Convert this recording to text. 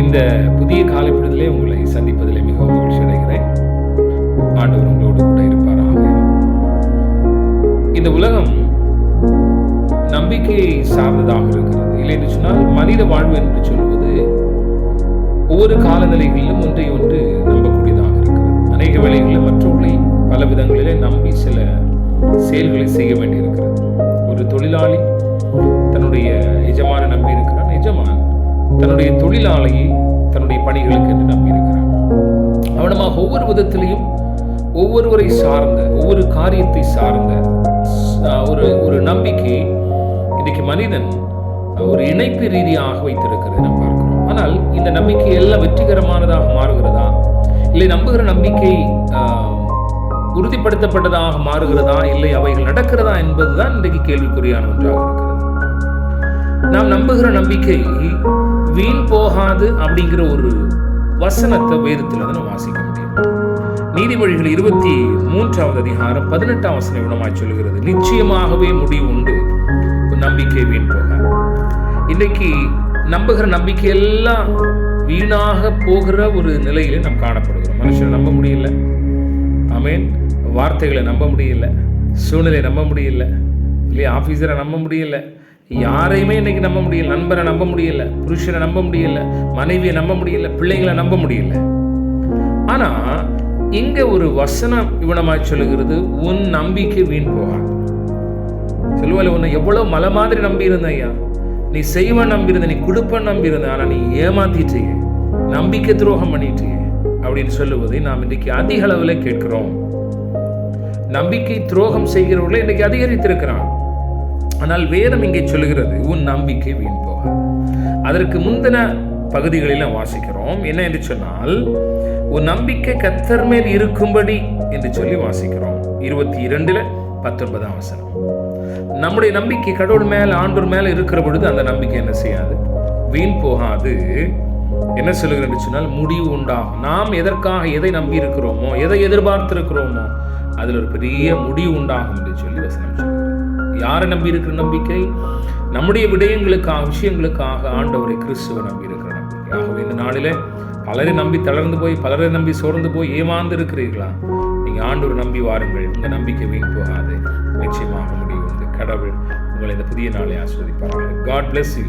இந்த புதிய காலைப்பொழுதிலே உங்களை சந்திப்பதிலே மிகவும் மகிழ்ச்சி அடைகிறேன். ஆண்டவர் உங்களோடு கூட இருப்பாராக. இந்த உலகம் நம்பிக்கையை சார்ந்ததாக இருக்கிறது. இல்லை என்று சொன்னால் மனித வாழ்வு என்று சொல்வது ஒவ்வொரு காலநிலைகளிலும் ஒன்றை ஒன்று நம்பக்கூடியதாக இருக்கிறது. அநேக வேளைகளில் மற்றவர்களை பல விதங்களிலே நம்பி சில செயல்களை செய்ய வேண்டியிருக்கிறது. ஒரு தொழிலாளி தன்னுடைய எஜமான நம்பி இருக்கிறான். எஜமான் தன்னுடைய தொழிலாளியை தன்னுடைய பணிகளுக்கு என்று நம்பி இருக்கிறான். அவனமாக ஒவ்வொரு விதத்திலையும் ஒவ்வொருவரை சார்ந்த ஒவ்வொரு காரியத்தை சார்ந்த ஒரு நம்பிக்கை இன்றைக்கு மனிதன் ஒரு இணைப்பு ரீதியாக வைத்திருக்கிறது நாம் பார்க்கிறோம். ஆனால் இந்த நம்பிக்கை எல்லாம் வெற்றிகரமானதாக மாறுகிறதா, இல்லை நம்புகிற நம்பிக்கை உறுதிப்படுத்தப்பட்டதாக மாறுகிறதா, இல்லை அவைகள் நடக்கிறதா என்பதுதான் இன்றைக்கு கேள்விக்குறியான ஒன்றாக இருக்கிறது. நாம் நம்புகிற நம்பிக்கை வீண் போகாது அப்படிங்கிற ஒரு வசனத்தை வேதத்தில் அதை நாம் வாசிக்க முடியும். நீதிமொழிகள் 23வது அதிகாரம் 18ஆம் வசனம் இவ்விதமாய் சொல்கிறது, நிச்சயமாகவே முடிவு உண்டு, நம்பிக்கை வீண் போகாது. இன்னைக்கு நம்புகிற நம்பிக்கை எல்லாம் வீணாக போகிற ஒரு நிலையில நாம் காணப்படுகிறோம். மனுஷனை நம்ப முடியல, ஆமென், வார்த்தைகளை நம்ப முடியல, சூழ்நிலை நம்ப முடியல, இல்லையா, ஆபீசரை நம்ப முடியல, யாரையுமே இன்னைக்கு நம்ப முடியல, நண்பரை நம்ப முடியல, புருஷனை நம்ப முடியல, மனைவியை நம்ப முடியல, பிள்ளைங்களை நம்ப முடியல. ஆனா இங்க ஒரு வசனம் இவனமாய் சொல்லுகிறது, உன் நம்பிக்கை வீண் போகாது. சொல்லுவாள், உன்னை எவ்வளவு மலை மாதிரி நம்பி இருந்த ஐயா, நீ செய்வன் நம்பி இருந்த, நீ கொடுப்பன் நம்பி இருந்த, ஆனா நீ ஏமாத்திட்டீங்க, நம்பிக்கை துரோகம் பண்ணிட்டீங்க அப்படின்னு சொல்லுவதை நாம் இன்றைக்கு அதிக அளவில் கேட்கிறோம். நம்பிக்கை துரோகம் செய்கிறவர்களை இன்றைக்கு அதிகரித்திருக்கிறான். ஆனால் வேதம் இங்கே சொல்லுகிறது, உன் நம்பிக்கை வீண் போகாது. அதற்கு முந்தின பகுதிகளில் வாசிக்கிறோம். என்ன என்று சொன்னால், உன் நம்பிக்கை கர்த்தர் மேல் இருக்கும்படி என்று சொல்லி வாசிக்கிறோம். 22:19 வசனம். நம்முடைய நம்பிக்கை கடவுள் மேல், ஆண்டவர் மேல இருக்கிற பொழுது அந்த நம்பிக்கை என்ன செய்யாது, வீண் போகாது. என்ன சொல்லுகிறது என்று சொன்னால், முடிவு உண்டாகும். நாம் எதற்காக எதை நம்பி இருக்கிறோமோ, எதை எதிர்பார்த்திருக்கிறோமோ, அதில் ஒரு பெரிய முடிவு உண்டாகும் என்று சொல்லி வசனம் சொல்லுகிறது. யாரை நம்பி இருக்கிற நம்பிக்கை? நம்முடைய விடயங்களுக்காக, விஷயங்களுக்காக ஆண்டவரை, கிறிஸ்துவை நம்பி இருக்கிற நம்பிக்கை. ஆகவே இந்த நாளிலே பலரை நம்பி தளர்ந்து போய், பலரை நம்பி சோர்ந்து போய் ஏமாந்து இருக்கிறீர்களா? நீங்க ஆண்டவரை நம்பி வாருங்கள். உங்க நம்பிக்கை வீண் போகாது, நிச்சயமாக முடிவு உண்டு. கடவுள் உங்களை இந்த புதிய நாளை ஆசீர்வதிப்பாராக. God bless you.